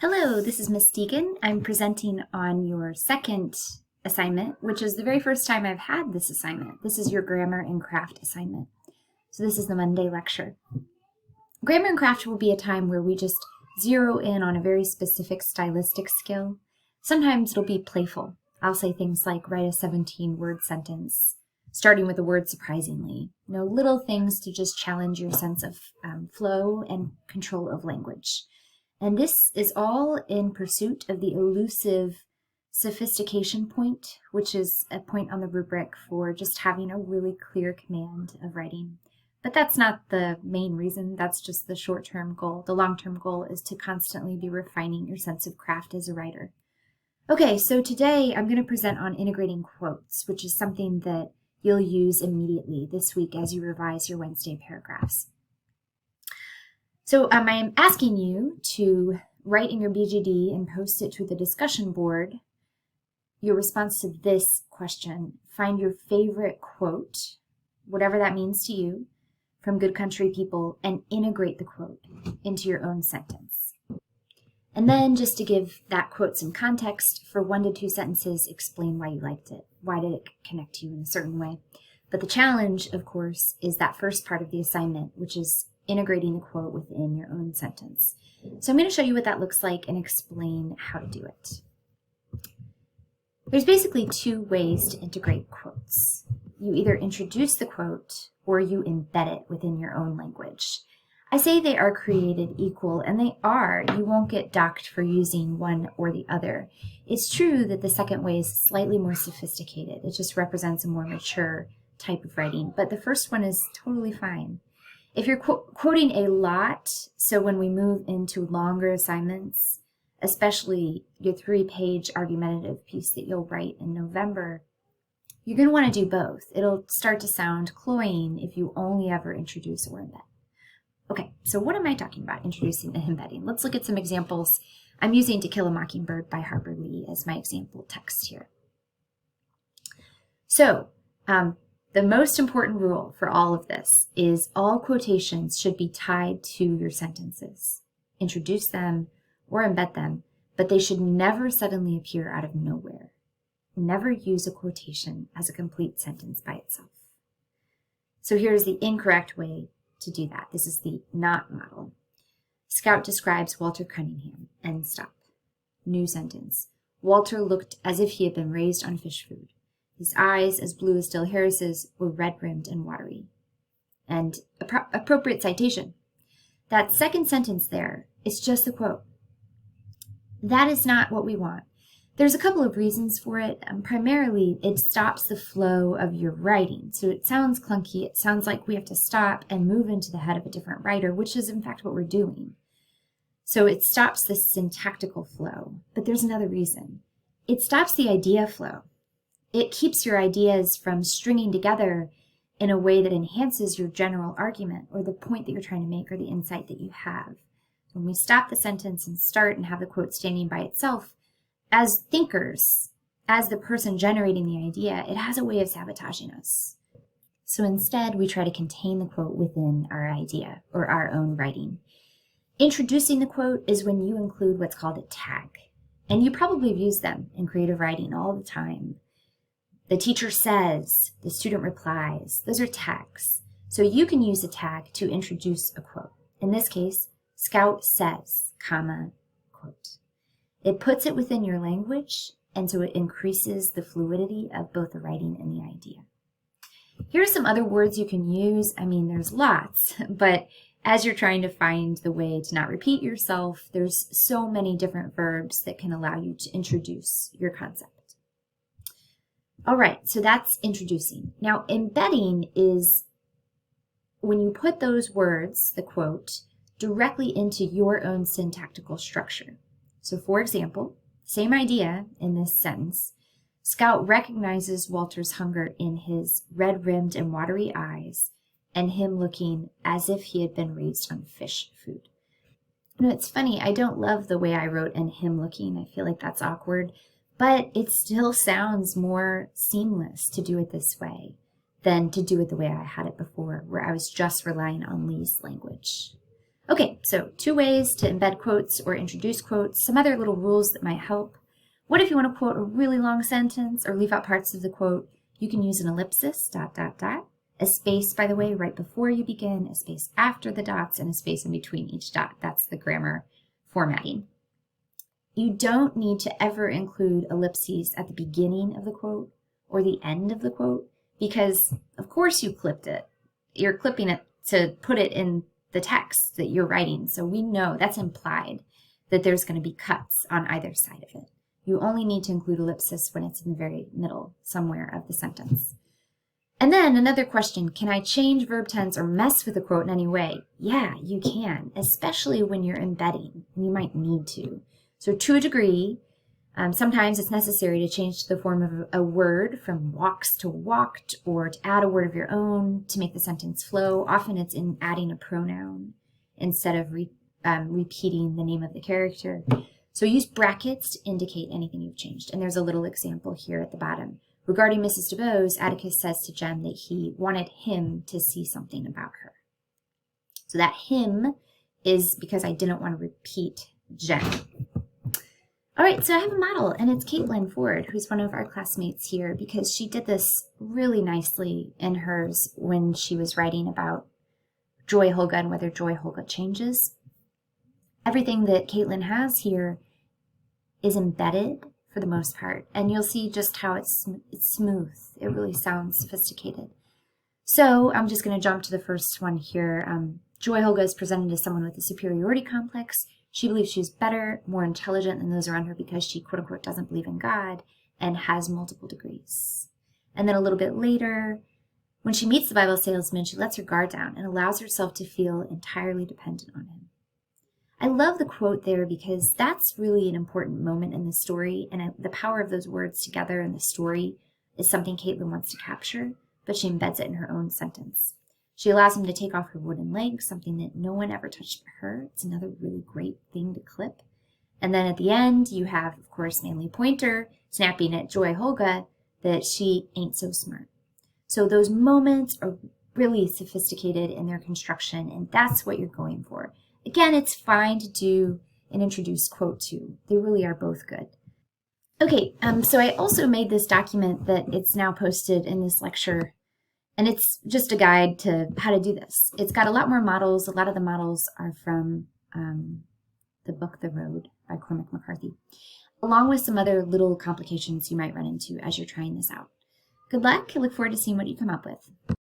Hello, this is Miss Deegan. I'm presenting on your second assignment, which is the very first time I've had this assignment. This is your grammar and craft assignment. So this is the Monday lecture. Grammar and craft will be a time where we just zero in on a very specific stylistic skill. Sometimes it'll be playful. I'll say things like write a 17-word sentence, starting with the word surprisingly. Little things to just challenge your sense of flow and control of language. And this is all in pursuit of the elusive sophistication point, which is a point on the rubric for just having a really clear command of writing. But that's not the main reason. That's just the short-term goal. The long-term goal is to constantly be refining your sense of craft as a writer. Okay, so today I'm going to present on integrating quotes, which is something that you'll use immediately this week as you revise your Wednesday paragraphs. So I'm asking you to write in your BGD and post it to the discussion board your response to this question. Find your favorite quote, whatever that means to you, from Good Country People, and integrate the quote into your own sentence. And then, just to give that quote some context, for 1 to 2 sentences, explain why you liked it. Why did it connect to you in a certain way? But the challenge, of course, is that first part of the assignment, which is integrating the quote within your own sentence. So I'm going to show you what that looks like and explain how to do it. There's basically 2 ways to integrate quotes. You either introduce the quote or you embed it within your own language. I say they are created equal, and they are. You won't get docked for using one or the other. It's true that the second way is slightly more sophisticated. It just represents a more mature type of writing, but the first one is totally fine. If you're quoting a lot, so when we move into longer assignments, especially your 3-page argumentative piece that you'll write in November, you're going to want to do both. It'll start to sound cloying if you only ever introduce or embed. Okay, so what am I talking about, introducing and embedding? Let's look at some examples. I'm using To Kill a Mockingbird by Harper Lee as my example text here. So, the most important rule for all of this is all quotations should be tied to your sentences. Introduce them or embed them, but they should never suddenly appear out of nowhere. Never use a quotation as a complete sentence by itself. So here's the incorrect way to do that. This is the not model. Scout describes Walter Cunningham, end stop. New sentence. Walter looked as if he had been raised on fish food. His eyes, as blue as Still Harris's, were red-rimmed and watery. And appropriate citation. That second sentence there is just the quote. That is not what we want. There's a couple of reasons for it. Primarily, it stops the flow of your writing. So it sounds clunky. It sounds like we have to stop and move into the head of a different writer, which is in fact what we're doing. So it stops the syntactical flow. But there's another reason. It stops the idea flow. It keeps your ideas from stringing together in a way that enhances your general argument or the point that you're trying to make or the insight that you have. When we stop the sentence and start and have the quote standing by itself, as thinkers, as the person generating the idea, it has a way of sabotaging us. So instead, we try to contain the quote within our idea or our own writing. Introducing the quote is when you include what's called a tag. And you probably have used them in creative writing all the time. The teacher says, the student replies. Those are tags. So you can use a tag to introduce a quote. In this case, Scout says, comma, quote. It puts it within your language, and so it increases the fluidity of both the writing and the idea. Here are some other words you can use. There's lots, but as you're trying to find the way to not repeat yourself, there's so many different verbs that can allow you to introduce your concept. All right, so that's introducing. Now, embedding is when you put those words, the quote, directly into your own syntactical structure. So, for example, same idea in this sentence. Scout recognizes Walter's hunger in his red-rimmed and watery eyes and him looking as if he had been raised on fish food. It's funny, I don't love the way I wrote "and him looking." I feel like that's awkward. But it still sounds more seamless to do it this way than to do it the way I had it before, where I was just relying on Lee's language. Okay, so 2 ways to embed quotes or introduce quotes, some other little rules that might help. What if you want to quote a really long sentence or leave out parts of the quote? You can use an ellipsis, ... A space, by the way, right before you begin, a space after the dots, and a space in between each dot. That's the grammar formatting. You don't need to ever include ellipses at the beginning of the quote or the end of the quote because, of course, you clipped it. You're clipping it to put it in the text that you're writing. So we know that's implied that there's going to be cuts on either side of it. You only need to include ellipsis when it's in the very middle somewhere of the sentence. And then another question, can I change verb tense or mess with a quote in any way? Yeah, you can, especially when you're embedding. You might need to. So to a degree, sometimes it's necessary to change the form of a word from walks to walked or to add a word of your own to make the sentence flow. Often it's in adding a pronoun instead of repeating the name of the character. So use brackets to indicate anything you've changed. And there's a little example here at the bottom. Regarding Mrs. DeVos, Atticus says to Jem that he wanted him to see something about her. So that him is because I didn't want to repeat Jem. All right, so I have a model, and it's Caitlin Ford, who's one of our classmates here, because she did this really nicely in hers when she was writing about Joy Holga and whether Joy Holga changes. Everything that Caitlin has here is embedded for the most part, and you'll see just how it's smooth. It really sounds sophisticated. So I'm just going to jump to the first one here. Joy Holga is presented as someone with a superiority complex. She believes she's better, more intelligent than those around her because she, quote unquote, doesn't believe in God and has multiple degrees. And then a little bit later, when she meets the Bible salesman, she lets her guard down and allows herself to feel entirely dependent on him. I love the quote there because that's really an important moment in the story, and the power of those words together in the story is something Caitlin wants to capture, but she embeds it in her own sentence. She allows him to take off her wooden leg, something that no one ever touched but her. It's another really great thing to clip. And then at the end, you have, of course, Manly Pointer snapping at Joy Holga that she ain't so smart. So those moments are really sophisticated in their construction, and that's what you're going for. Again, it's fine to do an introduced quote too. They really are both good. Okay, so I also made this document that it's now posted in this lecture, and it's just a guide to how to do this. It's got a lot more models. A lot of the models are from the book The Road by Cormac McCarthy, along with some other little complications you might run into as you're trying this out. Good luck. I look forward to seeing what you come up with.